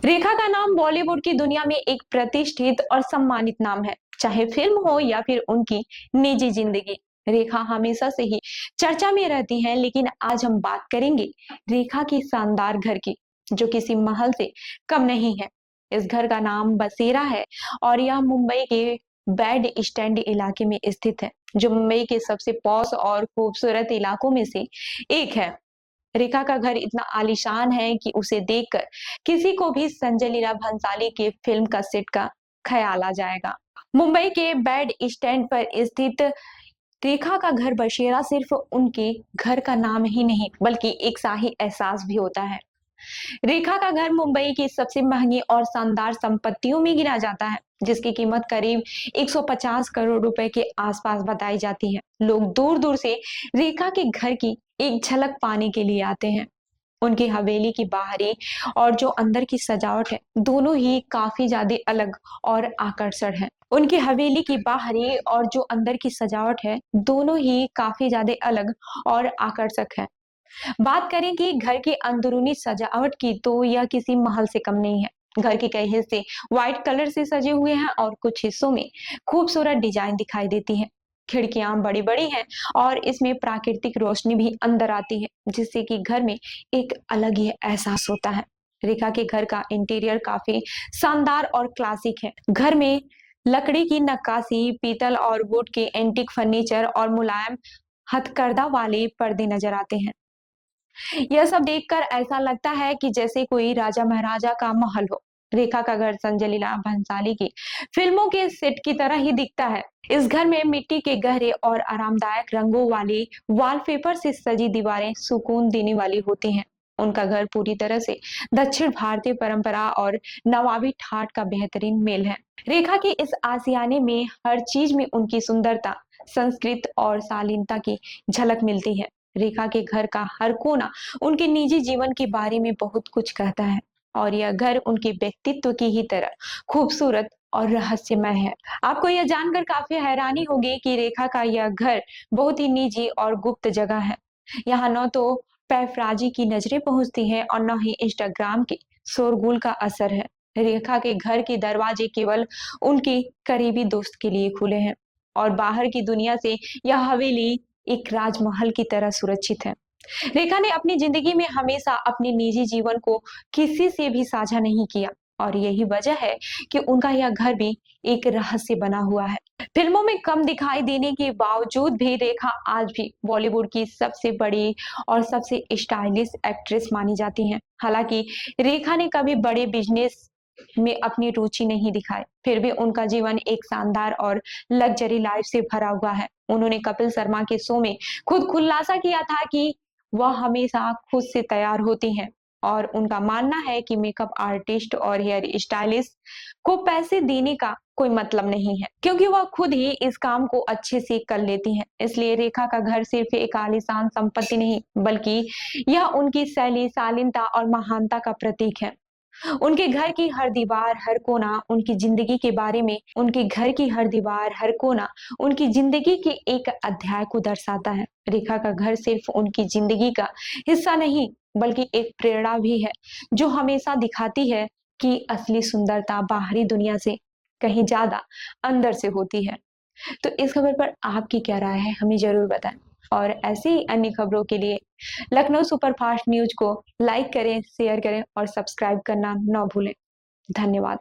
रेखा का नाम बॉलीवुड की दुनिया में एक प्रतिष्ठित और सम्मानित नाम है, चाहे फिल्म हो या फिर उनकी निजी जिंदगी। रेखा हमेशा से ही चर्चा में रहती हैं, लेकिन आज हम बात करेंगे रेखा की शानदार घर की, जो किसी महल से कम नहीं है। इस घर का नाम बसेरा है और यह मुंबई के बैड स्टैंड इलाके में स्थित है, जो मुंबई के सबसे पॉश और खूबसूरत इलाकों में से एक है। रेखा का घर इतना आलीशान है कि उसे देखकर किसी को भी संजय लीला भंसाली के फिल्म का सेट का ख्याल आ जाएगा। मुंबई के बैड स्टैंड पर स्थित रेखा का घर बसेरा सिर्फ उनके घर का नाम ही नहीं, बल्कि एक शाही एहसास भी होता है। रेखा का घर मुंबई की सबसे महंगी और शानदार संपत्तियों में गिना जाता है, जिसकी कीमत करीब 150 करोड़ रुपए के आसपास बताई जाती है। लोग दूर दूर से रेखा के घर की एक झलक पाने के लिए आते हैं। उनकी हवेली की बाहरी और जो अंदर की सजावट है, दोनों ही काफी ज्यादा अलग और आकर्षक है। उनकी हवेली की बाहरी और जो अंदर की सजावट है, दोनों ही काफी ज्यादा अलग और आकर्षक है। बात करें कि घर की अंदरूनी सजावट की, तो यह किसी महल से कम नहीं है। घर के कई हिस्से व्हाइट कलर से सजे हुए हैं और कुछ हिस्सों में खूबसूरत डिजाइन दिखाई देती है। खिड़कियां बड़ी बड़ी हैं और इसमें प्राकृतिक रोशनी भी अंदर आती है, जिससे कि घर में एक अलग ही एहसास होता है। रेखा के घर का इंटीरियर काफी शानदार और क्लासिक है। घर में लकड़ी की नक्काशी, पीतल और वुड के एंटीक फर्नीचर और मुलायम हथकरघा वाले पर्दे नजर आते हैं। यह सब देखकर ऐसा लगता है कि जैसे कोई राजा महाराजा का महल हो। रेखा का घर संजय लीला भंसाली की फिल्मों के सेट की तरह ही दिखता है। इस घर में मिट्टी के गहरे और आरामदायक रंगों वाले वॉलपेपर से सजी दीवारें सुकून देने वाली होती हैं। उनका घर पूरी तरह से दक्षिण भारतीय परंपरा और नवाबी ठाट का बेहतरीन मेल है। रेखा के इस आशियाने में हर चीज में उनकी सुंदरता, संस्कृत और शालीनता की झलक मिलती है। रेखा के घर का हर कोना उनके निजी जीवन के बारे में बहुत कुछ कहता है, और यह घर उनके व्यक्तित्व की ही तरह खूबसूरत और रहस्यमय है। आपको यह जानकर काफी हैरानी होगी कि रेखा का यह घर बहुत ही निजी और गुप्त जगह है। यहाँ न तो पैफराजी की नजरें पहुंचती हैं और न ही इंस्टाग्राम के शोरगुल का असर है। रेखा के घर के दरवाजे केवल उनके करीबी दोस्त के लिए खुले हैं, और बाहर की दुनिया से यह हवेली एक राजमहल की तरह सुरक्षित है। रेखा ने अपनी जिंदगी में हमेशा अपने निजी जीवन को किसी से भी साझा नहीं किया, और यही वजह है कि उनका यह घर भी एक रहस्य बना हुआ है। फिल्मों में कम दिखाई देने के बावजूद भी रेखा आज भी बॉलीवुड की सबसे बड़ी और सबसे स्टाइलिश एक्ट्रेस मानी जाती हैं। हालांकि रेखा ने कभी बड़े बिजनेस में अपनी रुचि नहीं दिखाई, फिर भी उनका जीवन एक शानदार और लग्जरी लाइफ से भरा हुआ है। उन्होंने कपिल शर्मा के शो में खुद खुलासा किया था कि वह हमेशा खुद से तैयार होती हैं, और उनका मानना है कि मेकअप आर्टिस्ट और हेयर स्टाइलिस्ट को पैसे देने का कोई मतलब नहीं है, क्योंकि वह खुद ही इस काम को अच्छे से कर लेती हैं। इसलिए रेखा का घर सिर्फ एक आलीशान संपत्ति नहीं, बल्कि यह उनकी शैली, शालीनता और महानता का प्रतीक है। उनके घर की हर दीवार, हर कोना उनकी जिंदगी के बारे में उनके घर की हर दीवार, हर कोना उनकी जिंदगी के एक अध्याय को दर्शाता है। रेखा का घर सिर्फ उनकी जिंदगी का हिस्सा नहीं, बल्कि एक प्रेरणा भी है, जो हमेशा दिखाती है कि असली सुंदरता बाहरी दुनिया से कहीं ज्यादा अंदर से होती है। तो इस खबर पर आपकी क्या राय है, हमें जरूर बताएं। और ऐसी ही अन्य खबरों के लिए लखनऊ सुपरफास्ट न्यूज को लाइक करें, शेयर करें और सब्सक्राइब करना न भूलें। धन्यवाद।